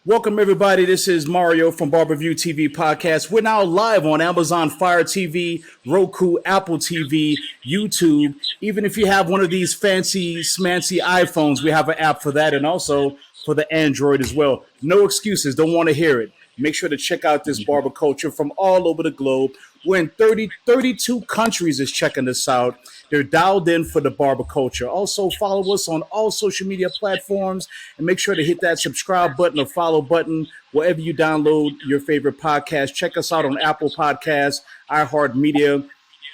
Welcome, everybody. This is Mario from Barberview TV Podcast. We're now live on Amazon Fire TV, Roku, Apple TV, YouTube. Even if you have one of these fancy, smancy iPhones, we have an app for that and also for the Android as well. No excuses. Don't want to hear it. Make sure to check out this barber culture from all over the globe. We're in 32 countries is checking this out. They're dialed in for the barber culture. Also, follow us on all social media platforms and make sure to hit that subscribe button or follow button wherever you download your favorite podcast. Check us out on Apple Podcasts, iHeart Media,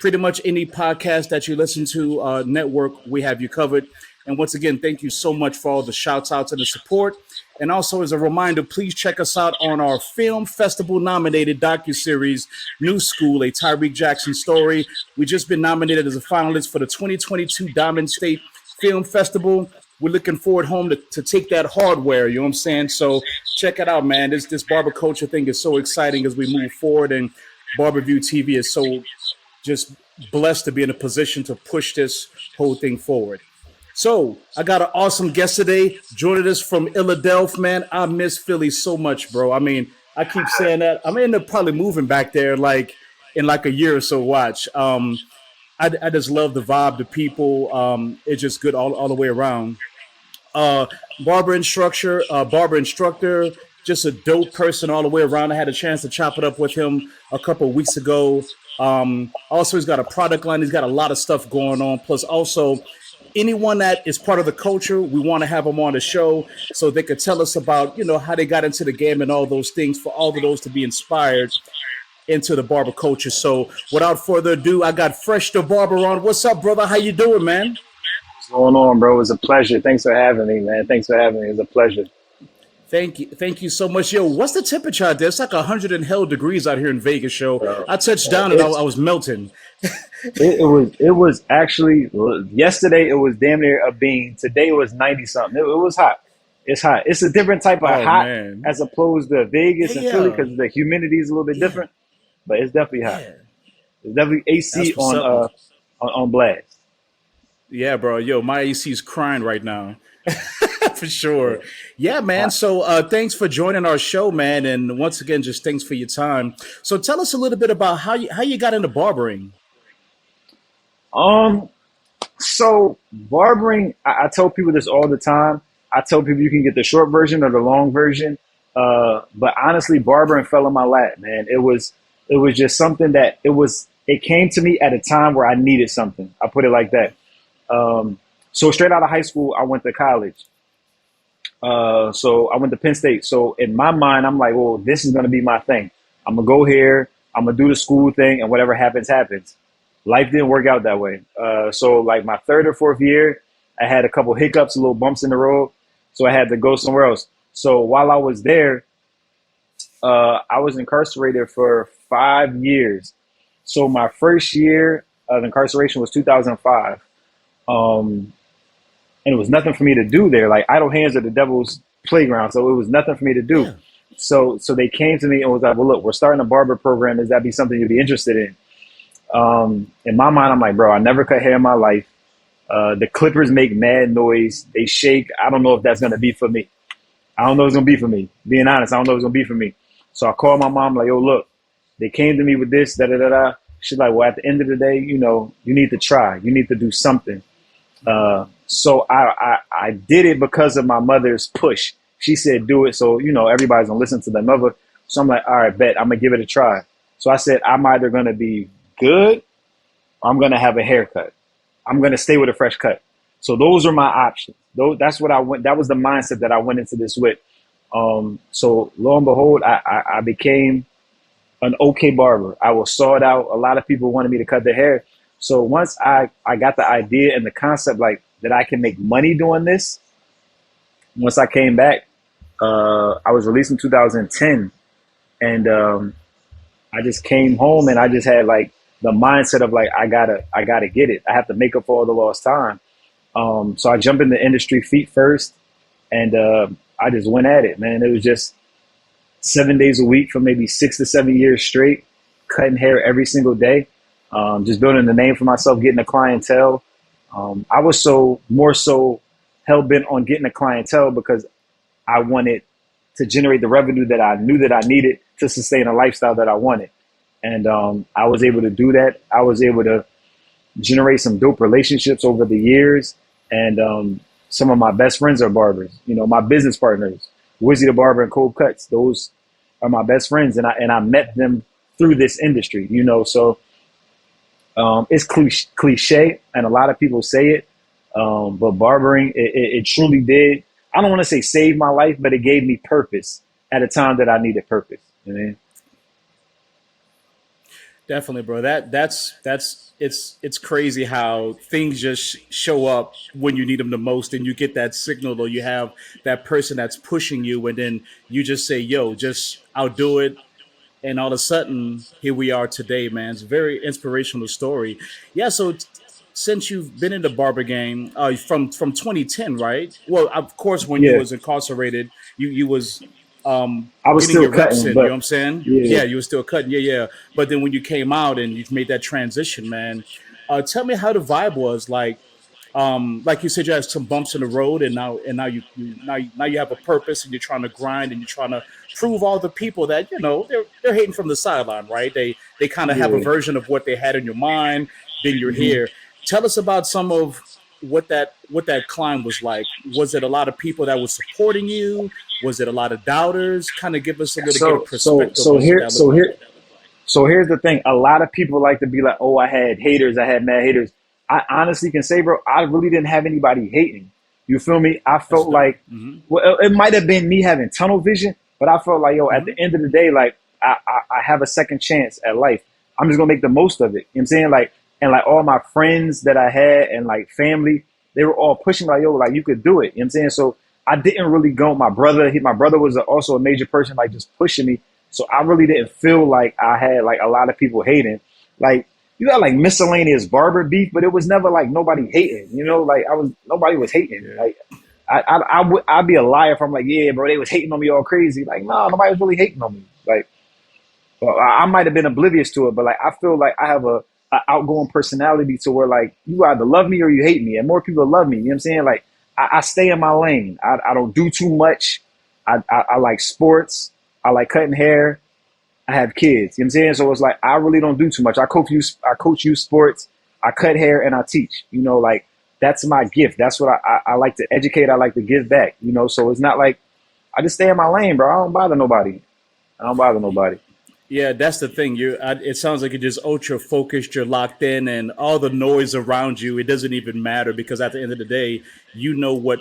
pretty much any podcast that you listen to, network, we have you covered. And once again, thank you so much for all the shouts outs and the support. And also, as a reminder, please check us out on our Film Festival nominated docuseries, New School, a Tyreek Jackson story. We just been nominated as a finalist for the 2022 Diamond State Film Festival. We're looking forward home to take that hardware, you know what I'm saying? So check it out, man. This barber culture thing is so exciting as we move forward, and Barberview TV is so just blessed to be in a position to push this whole thing forward. So I got an awesome guest today, joining us from Philadelphia, man. I miss Philly so much, bro. I mean, I keep saying that. I'm end up probably moving back there in a year or so. Watch. I just love the vibe, the people. It's just good all the way around. Uh, barber instructor, just a dope person all the way around. I had a chance to chop it up with him a couple of weeks ago. Also, he's got a product line. He's got a lot of stuff going on. Plus, also anyone that is part of the culture, we want to have them on the show so they could tell us about, how they got into the game and all those things for all of those to be inspired into the barber culture. So without further ado, I got Fresh the Barber on. What's up, brother? How you doing, man? What's going on, bro? It was a pleasure. Thanks for having me, man. Thanks for having me. It was a pleasure. Thank you. Thank you so much. Yo, what's the temperature out there? It's like 100 and hell degrees out here in Vegas, show. I touched down and I was melting. It was actually yesterday. It was damn near a bean. Today it was 90 something. It was hot. It's hot. It's a different type of Oh, hot man. as opposed to Vegas and Philly Yeah. because the humidity is a little bit Yeah. different. But it's definitely hot. Yeah. It's definitely AC That's what's up. on blast. Yeah, bro. Yo, my AC's crying right now. For Yeah. sure. Yeah, man. Uh, So thanks for joining our show, man. And once again, just thanks for your time. So tell us a little bit about how you got into barbering. Um. So barbering, I tell people this all the time. I tell people you can get the short version or the long version. But honestly, barbering fell in my lap, man. It was just something that it came to me at a time where I needed something. I put it like that. So straight out of high school, I went to college. So I went to Penn State. So in my mind, I'm like, well, this is going to be my thing. I'm going to go here. I'm going to do the school thing, and whatever happens, happens. Life didn't work out that way. So like my third or fourth year, I had a couple hiccups, a little bumps in the road. So I had to go somewhere else. So while I was there, I was incarcerated for 5 years. So my first year of incarceration was 2005. Um, and it was nothing for me to do there. Like idle hands are the devil's playground. So it was nothing for me to do. Yeah. So they came to me and was like, well, look, we're starting a barber program. Is that be something you'd be interested in? In my mind, I'm like, bro, I never cut hair in my life. The clippers make mad noise. They shake. I don't know if that's going to be for me. I don't know if it's going to be for me. Being honest, I don't know if it's going to be for me. So I called my mom like, yo, look, they came to me with this, da da da da. She's like, well, at the end of the day, you need to try. You need to do something. So I did it because of my mother's push. She said, do it. So, everybody's going to listen to their mother. So I'm like, all right, bet I'm going to give it a try. So I said, I'm either going to be good or I'm going to have a haircut. I'm going to stay with a fresh cut. So those are my options. That's what I went. That was the mindset that I went into this with. So lo and behold, I became an okay barber. I was sought out. A lot of people wanted me to cut their hair. So once I got the idea and the concept like that I can make money doing this, once I came back, I was released in 2010 and I just came home and I just had like the mindset of like, I gotta get it. I have to make up for all the lost time. So I jumped in the industry feet first and I just went at it, man. It was just 7 days a week for maybe 6 to 7 years straight, cutting hair every single day, just building a name for myself, getting a clientele. I was more so hell bent on getting a clientele because I wanted to generate the revenue that I knew that I needed to sustain a lifestyle that I wanted. And I was able to do that. I was able to generate some dope relationships over the years. And some of my best friends are barbers. You know, my business partners, Wizzy the Barber and Cold Cuts. Those are my best friends, and I met them through this industry. You know, so it's cliche, and a lot of people say it, but barbering it truly did. I don't want to say save my life, but it gave me purpose at a time that I needed purpose. You know? Definitely, bro. That's it's crazy how things just show up when you need them the most, and you get that signal, or you have that person that's pushing you, and then you just say, "Yo, just I'll do it." And all of a sudden, here we are today, man. It's a very inspirational story. Yeah. So since you've been in the barber game, from 2010, right? Well, of course, when you Yeah, was incarcerated, you was I was getting still your reps cutting, in. You know what but I'm saying? yeah, Yeah, you were still cutting. Yeah, yeah. But then when you came out and you've made that transition, man, tell me how the vibe was like you said, you had some bumps in the road, and now now you have a purpose, and you're trying to grind, and you're trying to prove all the people that they're hating from the sideline, right? They kind of have a yeah. version of what they had in your mind. Then you're hmm here. Tell us about some of what that climb was like. Was it a lot of people that was supporting you? Was it a lot of doubters? Kind of give us a little get a So so perspective so on what here that looked so like. here So here's the thing. A lot of people like to be like, oh, I had haters. I had mad haters. I honestly can say, bro, I really didn't have anybody hating. You feel me? I That's felt dope. like, well, it might have been me having tunnel vision, but I felt like, yo, at the Hmm. end of the day, like, I have a second chance at life. I'm just going to make the most of it. You know what I'm saying? Like, and like all my friends that I had and like family, they were all pushing like, yo, like you could do it. You know what I'm saying? So I didn't really go. My brother was also a major person, like just pushing me. So I really didn't feel like I had like a lot of people hating. Like you got like miscellaneous barber beef, but it was never like nobody hating. You know, like nobody was hating. Yeah. Like I'd be a liar if I'm like, yeah, bro, they was hating on me all crazy. Like, no, nobody was really hating on me. Like, well, I might have been oblivious to it, but like I feel like I have a outgoing personality to where like you either love me or you hate me, and more people love me. You know what I'm saying? Like I stay in my lane. I don't do too much. I like sports. I like cutting hair. I have kids. You know what I'm saying? So it's like I really don't do too much. I coach youth sports. I cut hair and I teach. You know, like that's my gift. That's what I like to educate. I like to give back. You know, so it's not like I just stay in my lane, bro. I don't bother nobody. I don't bother nobody. Yeah, that's the thing. It sounds like you're just ultra focused. You're locked in, and all the noise around you, it doesn't even matter because at the end of the day, you know what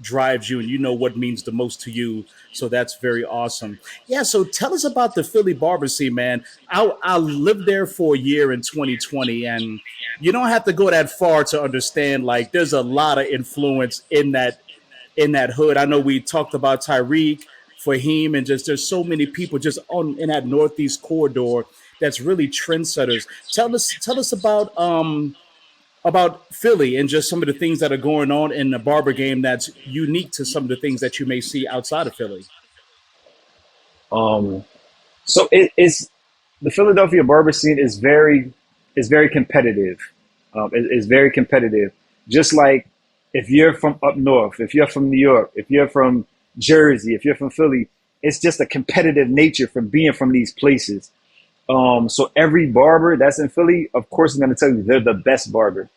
drives you, and you know what means the most to you. So that's very awesome. Yeah. So tell us about the Philly barber scene, man. I lived there for a year in 2020, and you don't have to go that far to understand. Like, there's a lot of influence in that hood. I know we talked about Tyreek, Fahim, and just there's so many people just on in that northeast corridor that's really trendsetters. Tell us about Philly and just some of the things that are going on in the barber game that's unique to some of the things that you may see outside of Philly. Um, so it's the Philadelphia barber scene is very competitive. It's very competitive. Just like if you're from up north, if you're from New York, if you're from Jersey, if you're from Philly, it's just a competitive nature from being from these places. So every barber that's in Philly, of course, is going to tell you they're the best barber.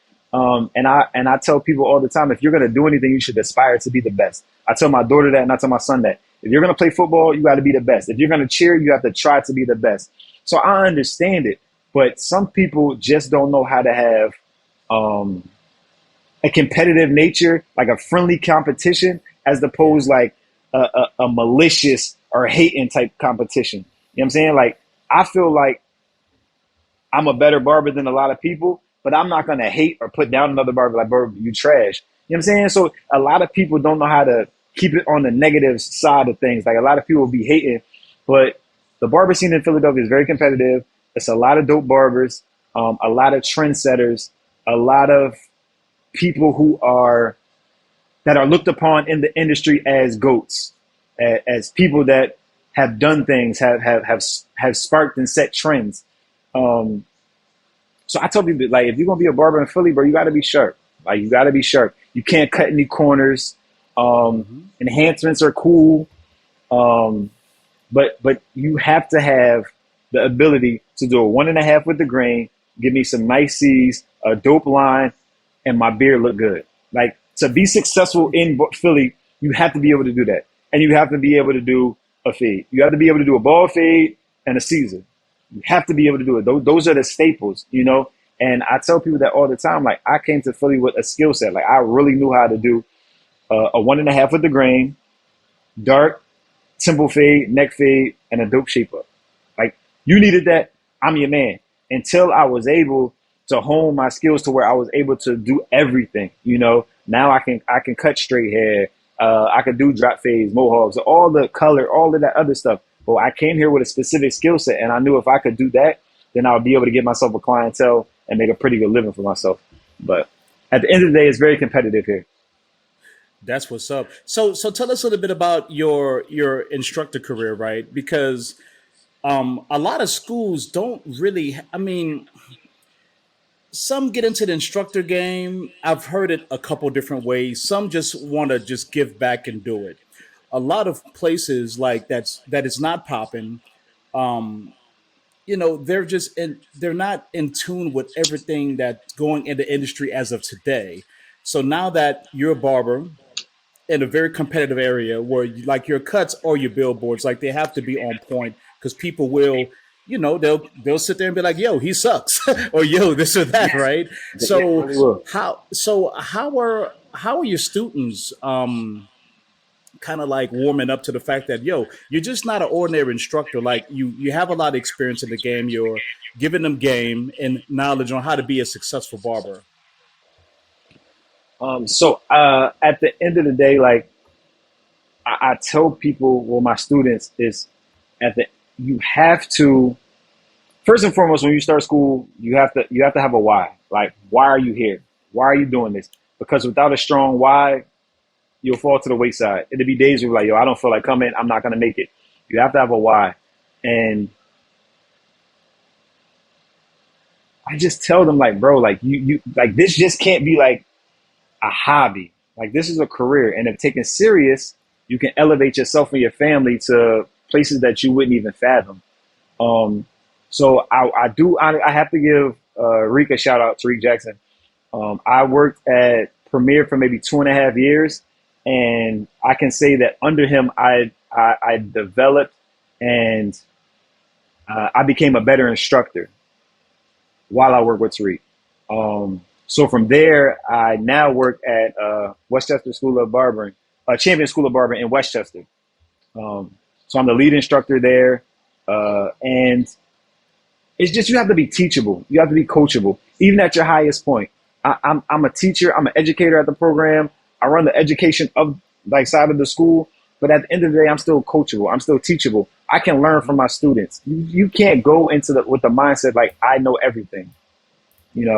And I tell people all the time, if you're going to do anything, you should aspire to be the best. I tell my daughter that, and I tell my son that. If you're going to play football, you got to be the best. If you're going to cheer, you have to try to be the best. So I understand it, but some people just don't know how to have um, a competitive nature, like a friendly competition, as Yeah. opposed like a malicious or hating type competition. You know what I'm saying? Like I feel like I'm a better barber than a lot of people, but I'm not gonna hate or put down another barber like, bro, you trash. You know what I'm saying? So a lot of people don't know how to keep it on the negative side of things. Like a lot of people be hating, but the barber scene in Philadelphia is very competitive. It's a lot of dope barbers, a lot of trendsetters, a lot of people who are that are looked upon in the industry as goats, as people that have done things, have sparked and set trends. Um, so I tell people, like, if you're gonna be a barber in Philly, bro, you gotta be sharp. Like, you gotta be sharp. You can't cut any corners. Hmm. Enhancements are cool. Um, but you have to have the ability to do a 1.5 with the grain, give me some nice C's, a dope line, and my beard look good. Like to be successful in Philly, you have to be able to do that, and you have to be able to do a fade. You have to be able to do a ball fade and a Caesar. You have to be able to do it. Those are the staples, you know. And I tell people that all the time. Like I came to Philly with a skill set. Like I really knew how to do a 1.5 with the grain, dark, temple fade, neck fade, and a dope shape up. Like you needed that, I'm your man. Until I was able to hone my skills to where I was able to do everything. You know, now I can cut straight hair. I can do drop fades, mohawks, all the color, all of that other stuff. But I came here with a specific skill set, and I knew if I could do that, then I would be able to get myself a clientele and make a pretty good living for myself. But at the end of the day, it's very competitive here. That's what's up. So tell us a little bit about your instructor career, right? Because a lot of schools don't really. I mean, some get into the instructor game. I've heard it a couple different ways. Some just want to just give back and do it. A lot of places like that it's not popping. Um, they're just they're not in tune with everything that's going in the industry as of today. So now that you're a barber in a very competitive area where like your cuts or your billboards, like they have to be on point because people will, they'll sit there and be like, yo, he sucks or yo, this or that, right? Yeah, So really will. how are your students kind of like warming up to the fact that yo, you're just not an ordinary instructor. Like you have a lot of experience in the game. You're giving them game and knowledge on how to be a successful barber. So at the end of the day, like I tell people, well, my students is at the you have to first and foremost when you start school, you have to have a why. Like, why are you here? Why are you doing this? Because without a strong why, you'll fall to the wayside. It'll be days where you're like, yo, I don't feel like coming. I'm not gonna make it. You have to have a why, and I just tell them like, bro, like you like this just can't be like a hobby. Like this is a career, and if taken serious, you can elevate yourself and your family to places that you wouldn't even fathom. Um, so I have to give Reek a shout out to Reek Jackson. I worked at Premiere for maybe 2.5 years, and I can say that under him, I developed and I became a better instructor while I work with Tariq. So from there, I now work at Westchester School of Barbering, Champion School of Barbering in Westchester. So I'm the lead instructor there, and it's just you have to be teachable, you have to be coachable, even at your highest point. I'm a teacher, I'm an educator at the program. I run the education of like side of the school, but at the end of the day, I'm still coachable, I'm still teachable. I can learn from my students. You can't go into with the mindset like I know everything.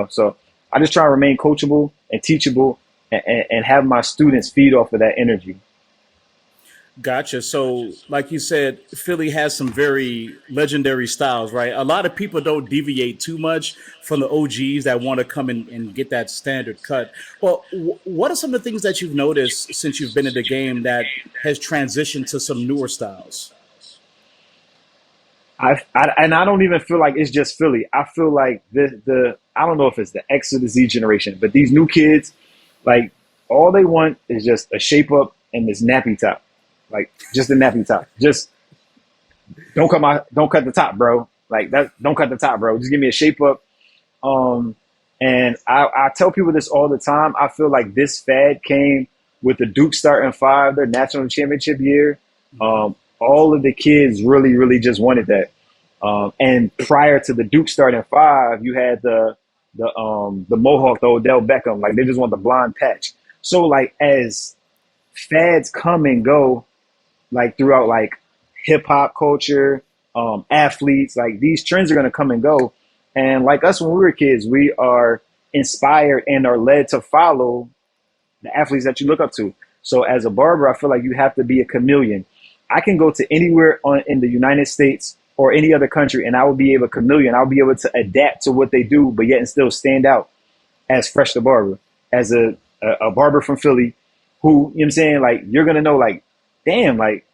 So I just try to remain coachable and teachable and have my students feed off of that energy. Gotcha. So, like you said, Philly has some very legendary styles, right? A lot of people don't deviate too much from the OGs that want to come in and get that standard cut. Well, what are some of the things that you've noticed since you've been in the game that has transitioned to some newer styles? And I don't even feel like it's just Philly. I feel like the I don't know if it's the X or the Z generation, but these new kids, like all they want is just a shape up and this nappy top, like just a nappy top. Just don't cut the top, bro. Like that, don't cut the top, bro. Just give me a shape up. And I tell people this all the time. I feel like this fad came with the Duke starting five, their national championship year. All of the kids really, really just wanted that. And prior to the Duke starting five, you had the Mohawk, the Odell Beckham, like they just want the blonde patch. So like as fads come and go, like throughout like hip hop culture, athletes, like these trends are gonna come and go. And like us when we were kids, we are inspired and are led to follow the athletes that you look up to. So as a barber, I feel like you have to be a chameleon. I can go to anywhere in the United States or any other country, and I will be able to chameleon. I'll be able to adapt to what they do, but yet and still stand out as Fresh the Barber, as a barber from Philly, who, you know what I'm saying, like you're gonna know, like, damn, like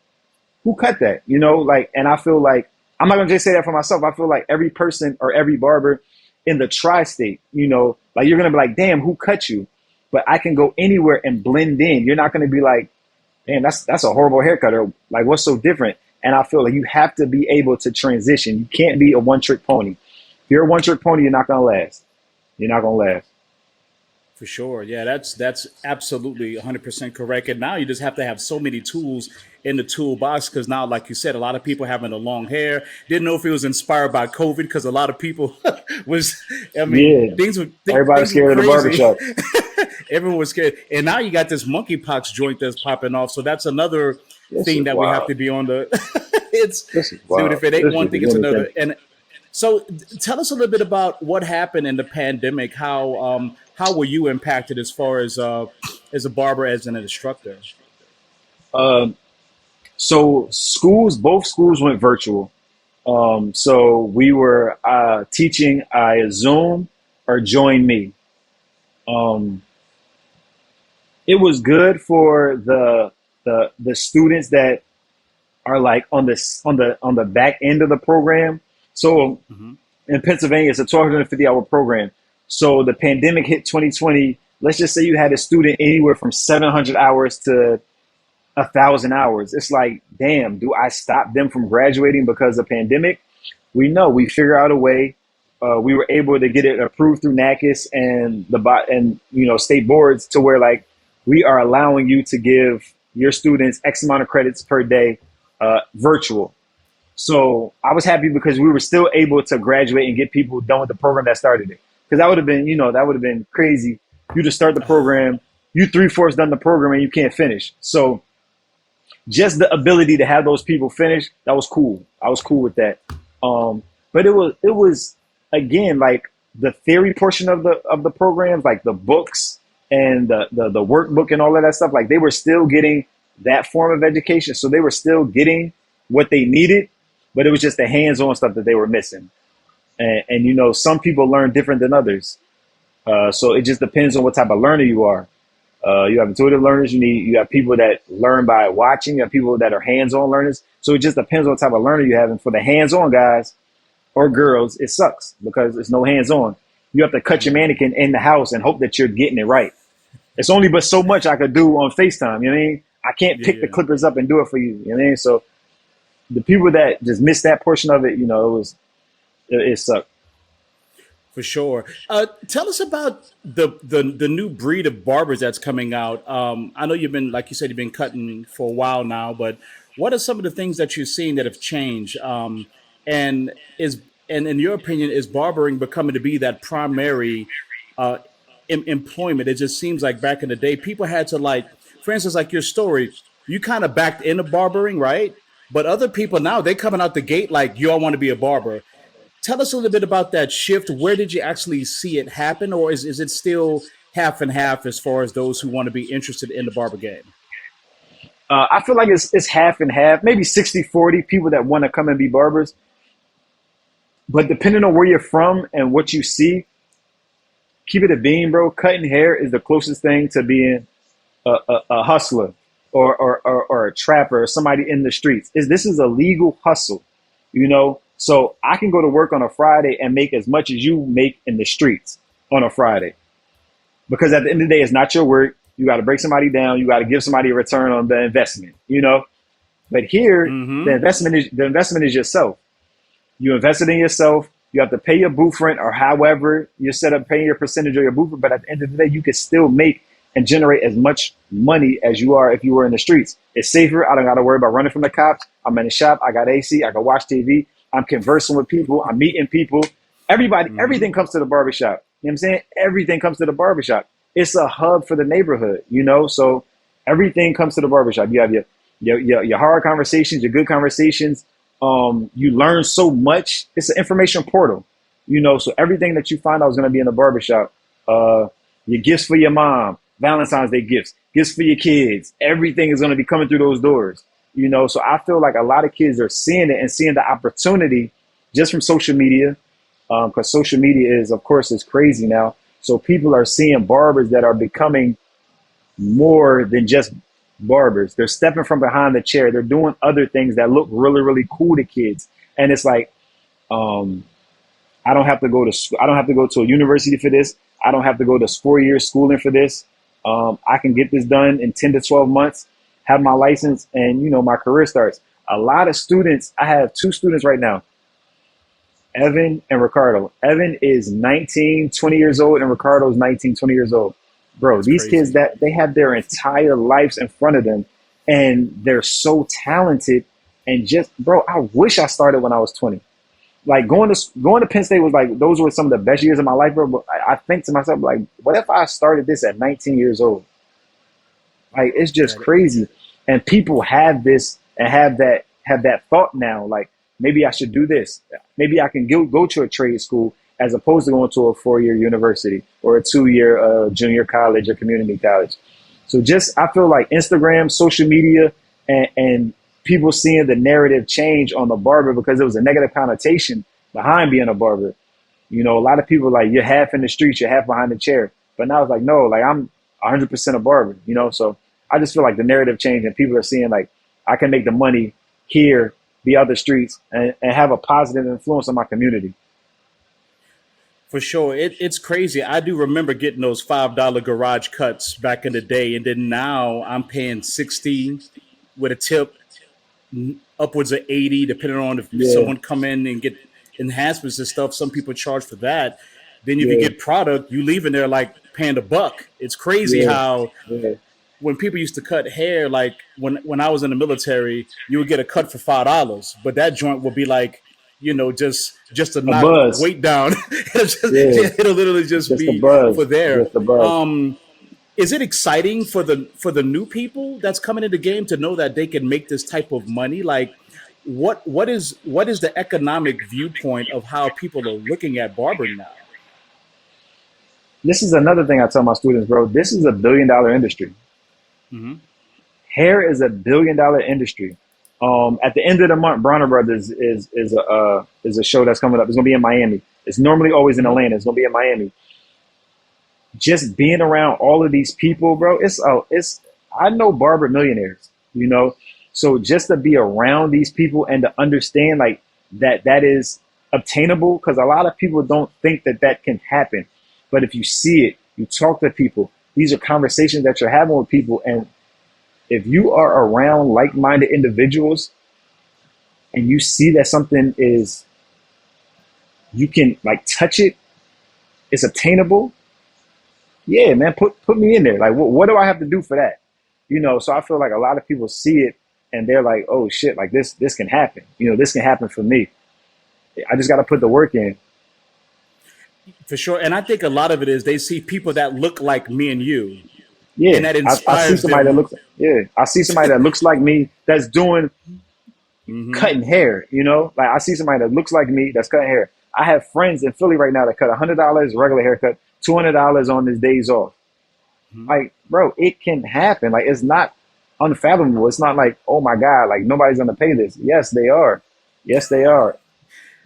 who cut that? You know, like, and I feel like, I'm not gonna just say that for myself. I feel like every person or every barber in the tri-state, you know, like you're gonna be like, damn, who cut you? But I can go anywhere and blend in. You're not gonna be like, damn, that's a horrible haircut, or like, what's so different? And I feel like you have to be able to transition. You can't be a one-trick pony. If you're a one-trick pony, you're not gonna last. You're not gonna last. For sure. Yeah, that's absolutely 100% correct. And now you just have to have so many tools in the toolbox because now, like you said, a lot of people having the long hair didn't know if it was inspired by COVID because a lot of people was, I mean, Yeah, everybody's things were scared of the crazy. barbershop. Everyone was scared. And now you got this monkeypox joint that's popping off. So that's another This thing is that we have wild. to be on the, it's, This is dude, wild. if it ain't This one is thing, it's anything. another. And so tell us a little bit about what happened in the pandemic. How were you impacted as a barber, as an instructor? Um, so both schools went virtual. So we were teaching Zoom or Join Me. Um, it was good for the students that are like on the back end of the program. So Hmm. in Pennsylvania, it's a 1,250-hour program. So the pandemic hit 2020. Let's just say you had a student anywhere from 700 hours to 1,000 hours. It's like, damn, do I stop them from graduating because of pandemic? We figure out a way. We were able to get it approved through NACIS and state boards to where like we are allowing you to give your students X amount of credits per day virtual. So I was happy because we were still able to graduate and get people done with the program that started it. Because that would have been crazy. You just start the program, you three-fourths done the program and you can't finish. So just the ability to have those people finish, that was cool. I was cool with that. But it was again like the theory portion of the programs, like the books and the workbook and all of that stuff. Like they were still getting that form of education, so they were still getting what they needed, but it was just the hands-on stuff that they were missing. And some people learn different than others, so it just depends on what type of learner you are. You have intuitive learners. You have people that learn by watching. You have people that are hands-on learners. So it just depends on what type of learner you have. And for the hands-on guys or girls, it sucks because it's no hands-on. You have to cut your mannequin in the house and hope that you're getting it right. It's only but so much I could do on FaceTime. You know what I mean? I can't Yeah, pick the yeah. clippers up and do it for you. You know what I mean? So the people that just missed that portion of it, it sucked. For sure. Tell us about the new breed of barbers that's coming out. I know you've been, like you said, you've been cutting for a while now, but what are some of the things that you've seen that have changed? And is and in your opinion, is barbering becoming to be that primary uh, employment? It just seems like back in the day, people had to like, for instance, like your story, you kind of backed into barbering, right? But other people now they coming out the gate like, you all want to be a barber. Tell us a little bit about that shift. Where did you actually see it happen, or is it still half and half as far as those who want to be interested in the barber game? I feel like it's half and half, maybe 60-40 people that want to come and be barbers. But depending on where you're from and what you see, keep it a bean, bro. Cutting hair is the closest thing to being a hustler or a trapper or somebody in the streets. This is a legal hustle, you know? So I can go to work on a Friday and make as much as you make in the streets on a Friday. Because at the end of the day, it's not your work. You got to break somebody down. You got to give somebody a return on the investment, you know? But here, Mm-hmm. the investment is yourself. You invested in yourself. You have to pay your booth rent or however you set up paying your percentage of your booth rent. But at the end of the day, you can still make and generate as much money as you are if you were in the streets. It's safer. I don't got to worry about running from the cops. I'm in the shop. I got AC. I can watch TV. I'm conversing with people. I'm meeting people. Mm-hmm. Everything comes to the barbershop. You know what I'm saying? Everything comes to the barbershop. It's a hub for the neighborhood, you know? So everything comes to the barbershop. You have your hard conversations, your good conversations. You learn so much. It's an information portal, you know? So everything that you find out is going to be in the barbershop. Your gifts for your mom, Valentine's Day gifts for your kids. Everything is going to be coming through those doors, you know? So I feel like a lot of kids are seeing it and seeing the opportunity just from social media. Because social media is, of course, is crazy now. So people are seeing barbers that are becoming more than just barbers. They're stepping from behind the chair. They're doing other things that look really, really cool to kids. And it's like, um, I don't have to go to I don't have to go to a university for this. I don't have to go to 4 years schooling for this. I can get this done in 10 to 12 months, have my license, and my career starts. A lot of students, I have two students right now, Evan and Ricardo. Evan is 19, 20 years old, and Ricardo is 19, 20 years old. Bro, That's these kids, crazy. that they have their entire lives in front of them, and they're so talented. And just, bro, I wish I started when I was 20. Like going to Penn State was like, those were some of the best years of my life, bro. But I think to myself, like, what if I started this at 19 years old? Like, it's just Yeah, crazy. And people have this and have that thought now. Like, maybe I should do this. Maybe I can go to a trade school as opposed to going to a 4 year university or a 2 year junior college or community college. So just, I feel like Instagram, social media, and people seeing the narrative change on the barber, because there was a negative connotation behind being a barber. A lot of people like, you're half in the streets, you're half behind the chair. But now it's like, no, like, I'm 100% a barber. So I just feel like the narrative changed and people are seeing like, I can make the money here, the other streets, and have a positive influence on my community. for sure. It's crazy. I do remember getting those $5 garage cuts back in the day, and then now I'm paying 60 with a tip, upwards of 80, depending on if Yeah, someone come in and get enhancements and stuff. Some people charge for that. Then if you yeah, get product, you leave in there like paying $1. It's crazy yeah, how yeah. when people used to cut hair, like when I was in the military, you would get a cut for $5, but that joint would be like, just to A knock buzz. weight down. Yeah, It'll literally just just a be for buzz. there. Just a buzz. Is it exciting for the new people that's coming in the game to know that they can make this type of money? Like, what is the economic viewpoint of how people are looking at barbering now? This is another thing I tell my students, bro. This is a $1 billion industry. Hmm. Hair is a $1 billion industry. At the end of the month, Bronner Brothers is a show that's coming up. It's gonna be in Miami. It's normally always in Hmm. Atlanta. It's gonna be in Miami. Just being around all of these people, bro. It's I know barber millionaires. So just to be around these people and to understand like that is obtainable, because a lot of people don't think that can happen. But if you see it, you talk to people. These are conversations that you're having with people, and if you are around like-minded individuals and you see that something is, you can like touch it, it's obtainable. Yeah, man, put me in there. Like, what do I have to do for that? So I feel like a lot of people see it and they're like, oh shit, like this can happen. This can happen for me. I just got to put the work in. For sure. And I think a lot of it is they see people that look like me and you, Yeah, and that I see inspires somebody that them. looks. Yeah, I see somebody that looks like me that's doing Hmm. cutting hair. Like, I see somebody that looks like me that's cutting hair. I have friends in Philly right now that cut $100 regular haircut, $200 on his days off. Like, bro, it can happen. Like, it's not unfathomable. It's not like, oh my God, like nobody's gonna pay this. Yes, they are. Yes, they are.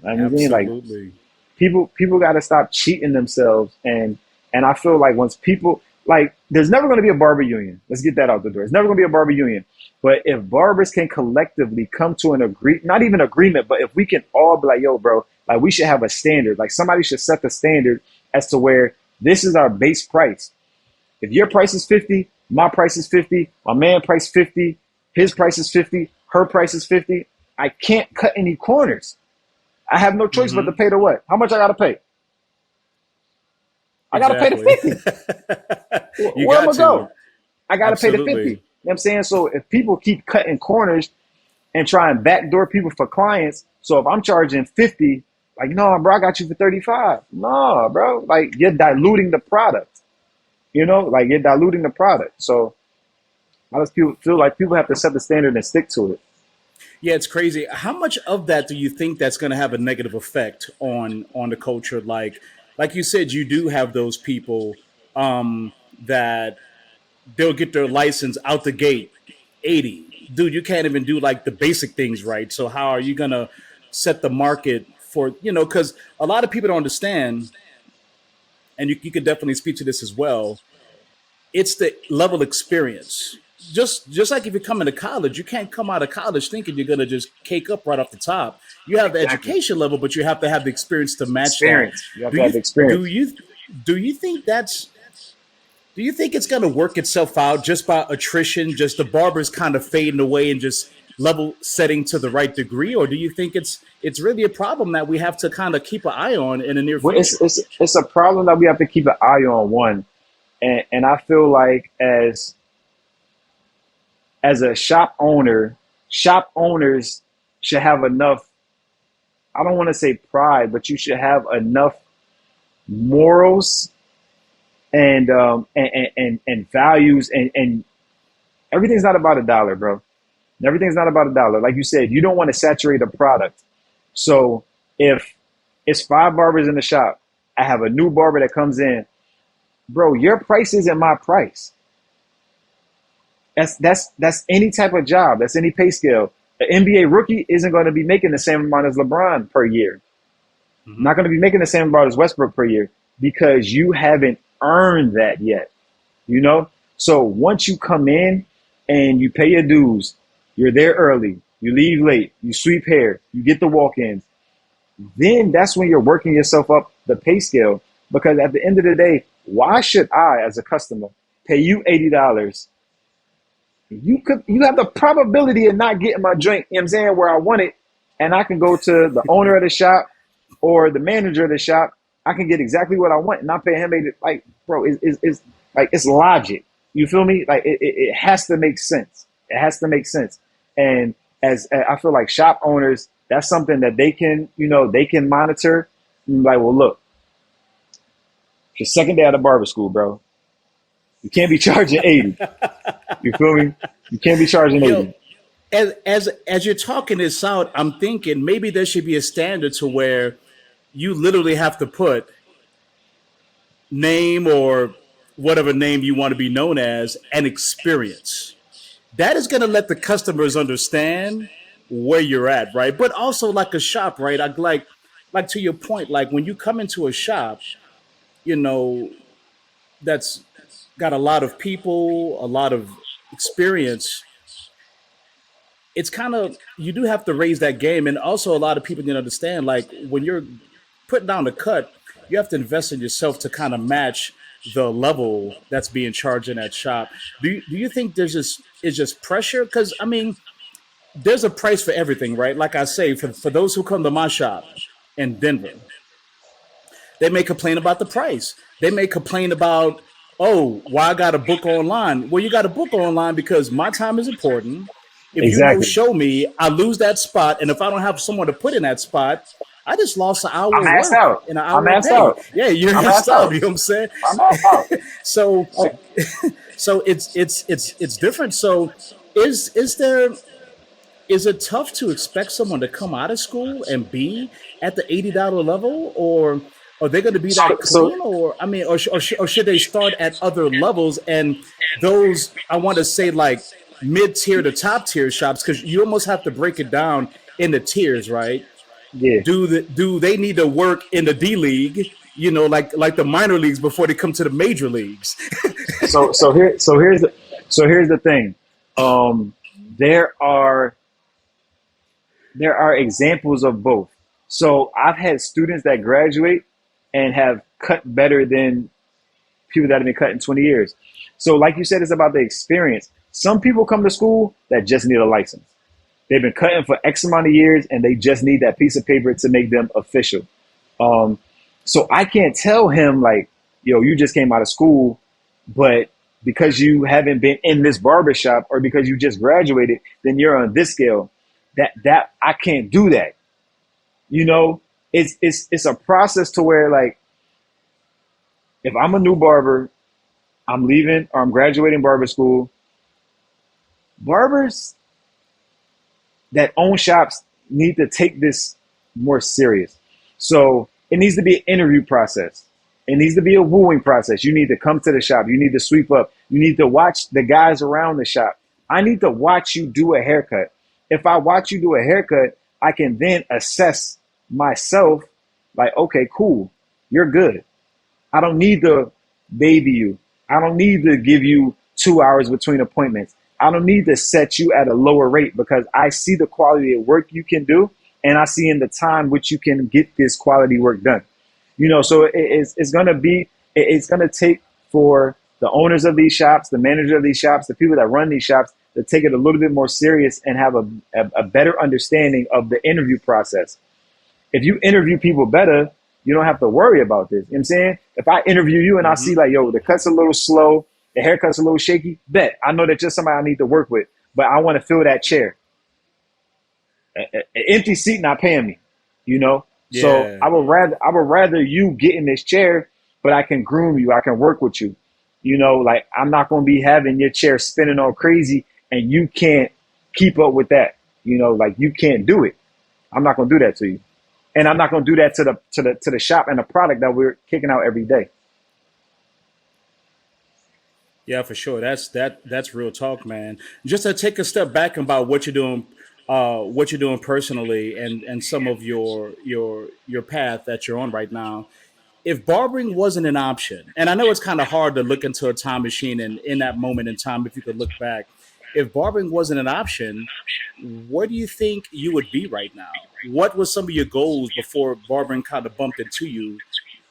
I mean, like, Absolutely. people got to stop cheating themselves, and I feel like once people, like, there's never going to be a barber union. Let's get that out the door. It's never going to be a barber union. But if barbers can collectively come to an agree, not even agreement, but if we can all be like, yo, bro, like, we should have a standard. Like, somebody should set the standard as to where this is our base price. If your price is 50, my price is 50, my man price 50, his price is 50, her price is 50. I can't cut any corners. I have no choice but to Hmm. pay the what? How much I gotta pay? I gotta pay the Exactly. 50. You Where am got I go? to. I gotta pay the 50. You Absolutely. know what I'm saying? So if people keep cutting corners and try and backdoor people for clients, so if I'm charging 50, like, no, bro, I got you for 35. No, bro, like, you're diluting the product. Like, you're diluting the product. So I just feel like people have to set the standard and stick to it. Yeah, it's crazy. How much of that do you think that's going to have a negative effect on the culture? Like you said, you do have those people that they'll get their license out the gate 80. Dude, you can't even do like the basic things right. So how are you going to set the market for, because a lot of people don't understand, and you could definitely speak to this as well. It's the level of experience. just like if you're coming to college, you can't come out of college thinking you're gonna just cake up right off the top. You have the Exactly. education level, but you have to have the experience to match that. Experience. You have Do to have you the do experience. you do you think that's do you think it's gonna work itself out just by attrition, just the barbers kind of fading away and just level setting to the right degree, or do you think it's really a problem that we have to kind of keep an eye on in the near Well, future? it's a problem that we have to keep an eye on. One, and I feel like as a shop owner, shop owners should have enough. I don't want to say pride, but you should have enough morals and values and everything's not about a dollar, bro. Everything's not about a dollar. Like you said, you don't want to saturate a product. So if it's 5 barbers in the shop, I have a new barber that comes in, bro, your price isn't my price. That's any type of job. That's any pay scale. An NBA rookie isn't going to be making the same amount as LeBron per year. Hmm. Not going to be making the same amount as Westbrook per year because you haven't earned that yet. You know? So once you come in and you pay your dues, you're there early, you leave late, you sweep hair, you get the walk-ins, then that's when you're working yourself up the pay scale. Because at the end of the day, why should I, as a customer, pay you $80? You have the probability of not getting my joint, you know what I'm saying, where I want it, and I can go to the owner of the shop or the manager of the shop. I can get exactly what I want and not pay him 80. Like, bro, it's like it's logic. You feel me? Like it has to make sense. It has to make sense. And as I feel like shop owners, that's something that they can, they can monitor. Like, well, look, it's your second day out of barber school, bro. You can't be charging 80. You feel me? You can't be charging Yo, 80. as you're talking this out, I'm thinking maybe there should be a standard to where you literally have to put name or whatever name you want to be known as and experience. That is going to let the customers understand where you're at, right? But also like a shop, right? Like to your point, like when you come into a shop, you know, that's got a lot of people, a lot of experience, it's kind of you do have to raise that game, and also a lot of people didn't understand like when you're putting down the cut, you have to invest in yourself to kind of match the level that's being charged in that shop. Do you think there's just is just pressure? Because I mean, there's a price for everything, right? Like I say, for those who come to my shop in Denver, they may complain about the price. They may complain about, oh, why I got to book online? Well, you got to book online because my time is important. If you no Exactly. show me, I lose that spot. And if I don't have someone to put in that spot, I just lost an hour I'm of asked work out. and an I'm hour of asked pay. out. Yeah, you're I'm asked asked out. out. You know what I'm saying? I'm asked out. So Like, so it's different. So is there is it tough to expect someone to come out of school and be at the $80 level, or are they going to be that so clean, or I mean, or should they start at other levels? And those I want to say like mid tier to top tier shops, because you almost have to break it down into tiers, right? yeah. Do they need to work in the D League? Like the minor leagues before they come to the major leagues. So here's the thing. Um, there are there are examples of both. So I've had students that graduate and have cut better than people that have been cut in 20 years. So like you said, it's about the experience. Some people come to school that just need a license. They've been cutting for X amount of years and they just need that piece of paper to make them official. Um, so I can't tell him like, yo, you just came out of school, but because you haven't been in this barbershop or because you just graduated, then you're on this scale. That I can't do that. You know, it's a process to where like if I'm a new barber, I'm leaving or I'm graduating barber school, barbers that own shops need to take this more serious. So it needs to be an interview process. It needs to be a wooing process. You need to come to the shop. You need to sweep up. You need to watch the guys around the shop. I need to watch you do a haircut. If I watch you do a haircut, I can then assess myself like, okay, cool. You're good. I don't need to baby you. I don't need to give you 2 hours between appointments. I don't need to set you at a lower rate because I see the quality of work you can do, and I see in the time which you can get this quality work done. So it's going to be, it's going to take for the owners of these shops, the managers of these shops, the people that run these shops to take it a little bit more serious and have a better understanding of the interview process. If you interview people better, you don't have to worry about this. You know what I'm saying? If I interview you and I see like, yo, the cut's a little slow, the haircut's a little shaky, bet. I know that you're somebody I need to work with, but I want to fill that chair. An empty seat not paying me, So Yeah. I would rather you get in this chair, but I can groom you, I can work with you. Like I'm not gonna be having your chair spinning all crazy and you can't keep up with that. Like you can't do it. I'm not gonna do that to you. And I'm not gonna do that to the shop and the product that we're kicking out every day. Yeah, for sure. That's real talk, man. Just to take a step back about what you're doing personally, and some of your path that you're on right now. If barbering wasn't an option, and I know it's kind of hard to look into a time machine and in that moment in time, if you could look back, if barbering wasn't an option, where do you think you would be right now? What was some of your goals before barbering kind of bumped into you?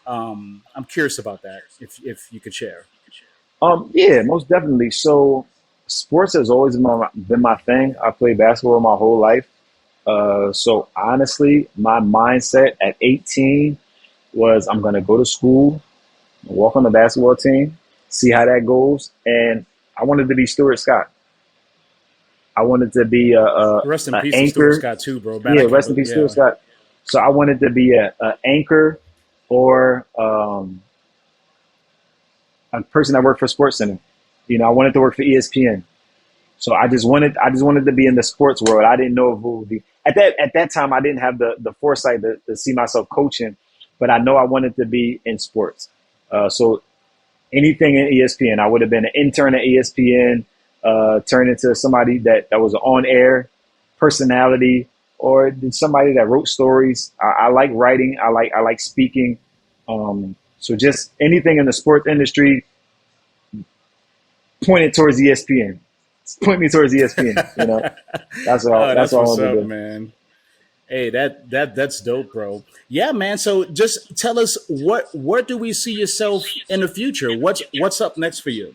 I'm curious about that. If you could share. Yeah, most definitely. So sports has always been my thing. I played basketball my whole life. So honestly, my mindset at 18 was I'm gonna go to school, walk on the basketball team, see how that goes, and I wanted to be Stuart Scott. I wanted to be Rest in a peace to Stuart anchor. Scott too, bro. Man, I Yeah, can't. rest in peace, Stuart Yeah. Scott. So I wanted to be a anchor or a person that worked for Sports Center. I wanted to work for ESPN. So I just wanted to be in the sports world. I didn't know if it would be at that time. I didn't have the foresight to see myself coaching, but I know I wanted to be in sports. So anything in ESPN, I would have been an intern at ESPN, turned into somebody that was on air personality, or somebody that wrote stories. I like writing. I like speaking. So just anything in the sports industry pointed towards ESPN. Point me towards ESPN. That's all. Oh, That's that's all I what's want to up, do. man. Hey, that's dope, bro. Yeah, man. So just tell us where do we see yourself in the future? What's up next for you?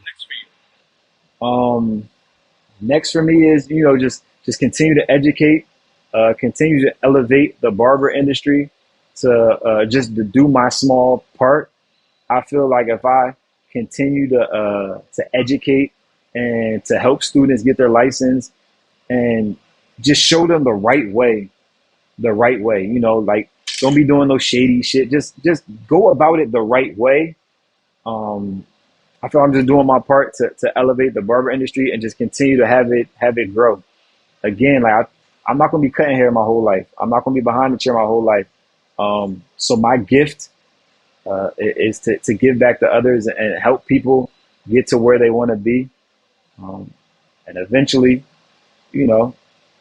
Um, Next for me is just continue to educate, continue to elevate the barber industry to just to do my small part. I feel like if I continue to educate and to help students get their license and just show them the right way, like don't be doing no shady shit. Just go about it the right way. Um, I feel I'm just doing my part to elevate the barber industry and just continue to have it grow. Again, like I'm not gonna be cutting hair my whole life. I'm not gonna be behind the chair my whole life. So my gift is to give back to others and help people get to where they want to be. Um, and eventually, you know,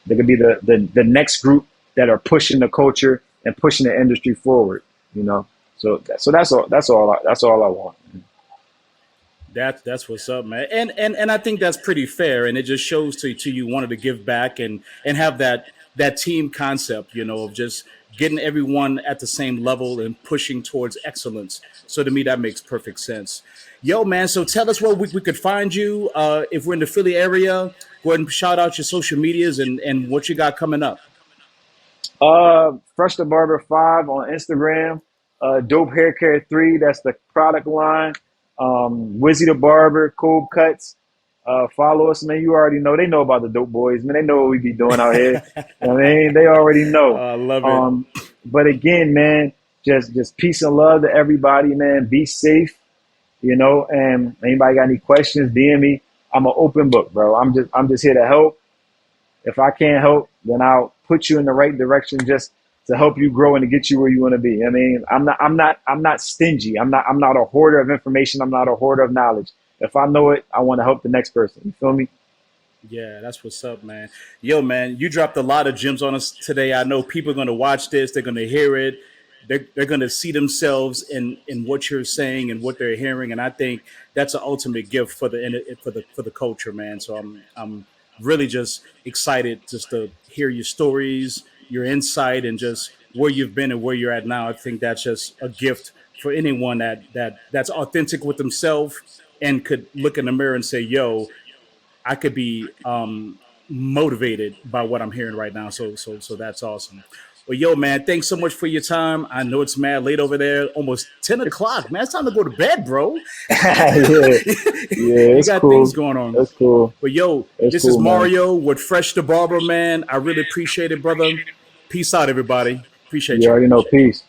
there could be the next group that are pushing the culture and pushing the industry forward. So that's all I want. That's what's up, man. And I think that's pretty fair, and it just shows to you wanted to give back and have that team concept, of just getting everyone at the same level and pushing towards excellence. So to me, that makes perfect sense. Yo, man. So tell us where we could find you if we're in the Philly area. Go ahead and shout out your social medias and what you got coming up. Fresh the Barber 5 on Instagram. Dope Hair Care 3, that's the product line. Wizzy the Barber, Cold Cuts. Follow us, man. You already know. They know about the Dope Boys, man. They know what we be doing out here. You know what I mean? They already know. I love it. But again, man, just peace and love to everybody, man. Be safe, and anybody got any questions, DM me. I'm an open book, bro. I'm just here to help. If I can't help, then I'll put you in the right direction just to help you grow and to get you where you want to be. I mean, I'm not stingy. I'm not a hoarder of information. I'm not a hoarder of knowledge. If I know it, I want to help the next person. You feel me? Yeah, that's what's up, man. Yo, man, you dropped a lot of gems on us today. I know people are going to watch this, they're going to hear it, they're going to see themselves in what you're saying and what they're hearing, and I think that's an ultimate gift for the culture, man. So I'm really just excited just to hear your stories, your insight, and just where you've been and where you're at now. I think that's just a gift for anyone that's authentic with themselves and could look in the mirror and say, "Yo, I could be motivated by what I'm hearing right now." So that's awesome. Well, yo, man, thanks so much for your time. I know it's mad late over there, almost 10 o'clock, man. It's time to go to bed, bro. Yeah, yeah, You it's got things cool. going on. It's cool. But yo, It's this is cool, man. Mario with Fresh the Barber, man. I really appreciate it, brother. Peace out, everybody. Appreciate You you. already know. Peace.